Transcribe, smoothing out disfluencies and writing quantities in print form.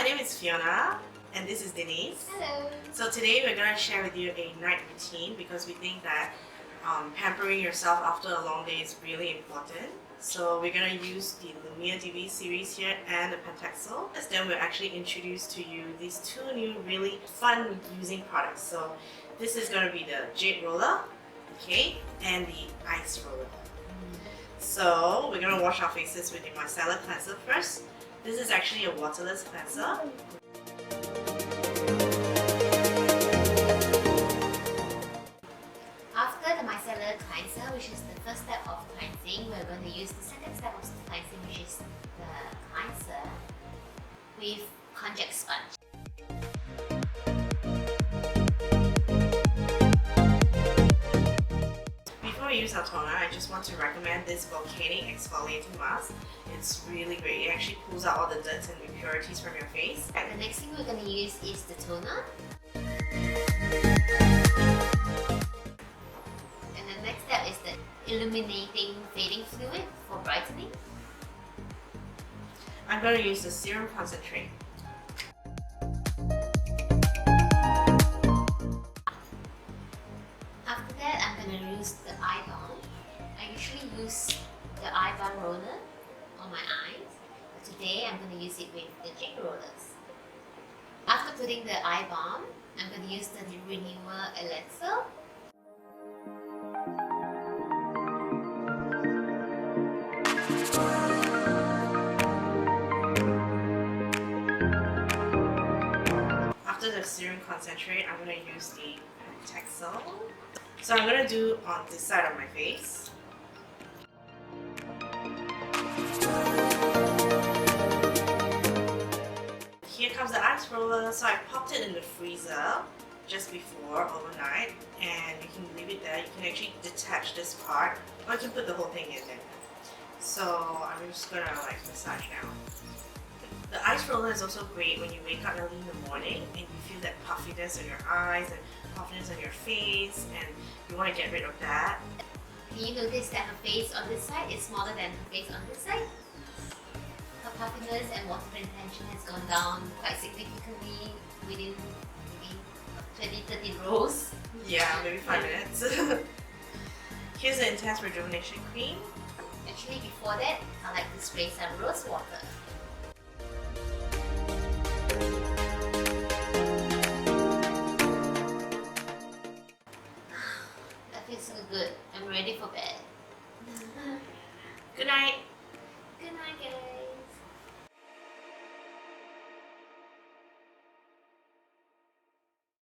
name is Fiona and this is Denise. Hello. So today we're going to share with you a night routine because we think that pampering yourself after a long day is really important. So we're going to use the Lumière de Vie series here and the Pentexel. Then we'll actually introduce to you these two new really fun using products. So this is going to be the Jade roller, okay, and the ice roller. So we're going to wash our faces with the micellar cleanser first. This is actually a waterless cleanser. After the micellar cleanser, which is the first step of cleansing, we're going to use the second step of cleansing, which is the cleanser with conjac sponge. Before we use our toner, I just want to recommend this volcanic exfoliating mask. It's really great. It actually pulls out all the dirt and impurities from your face. And the next thing we're going to use is the toner. And the next step is the illuminating fading fluid for brightening. I'm going to use the serum concentrate. After that, I'm going to use the eye balm. I usually use the eye balm roller on my eyes, but today I'm going to use it with the Jade rollers. After putting the eye balm, I'm going to use the Renewer Elixir. After the serum concentrate, I'm going to use the Pentexel. So I'm going to do on this side of my face. Here comes the ice roller. So I popped it in the freezer just before overnight, and you can leave it there. You can actually detach this part, or you can put the whole thing in there. So I'm just gonna massage now. The ice roller is also great when you wake up early in the morning and you feel that puffiness on your eyes and puffiness on your face, and you want to get rid of that. Can you notice that her face on this side is smaller than her face on this side? Her puffiness and water retention has gone down quite significantly within maybe 20-30 rows. Yeah, maybe 5 minutes. Here's the Intense Rejuvenation Cream. Actually, before that, I like to spray some rose water. That feels so good. I'm ready for bed.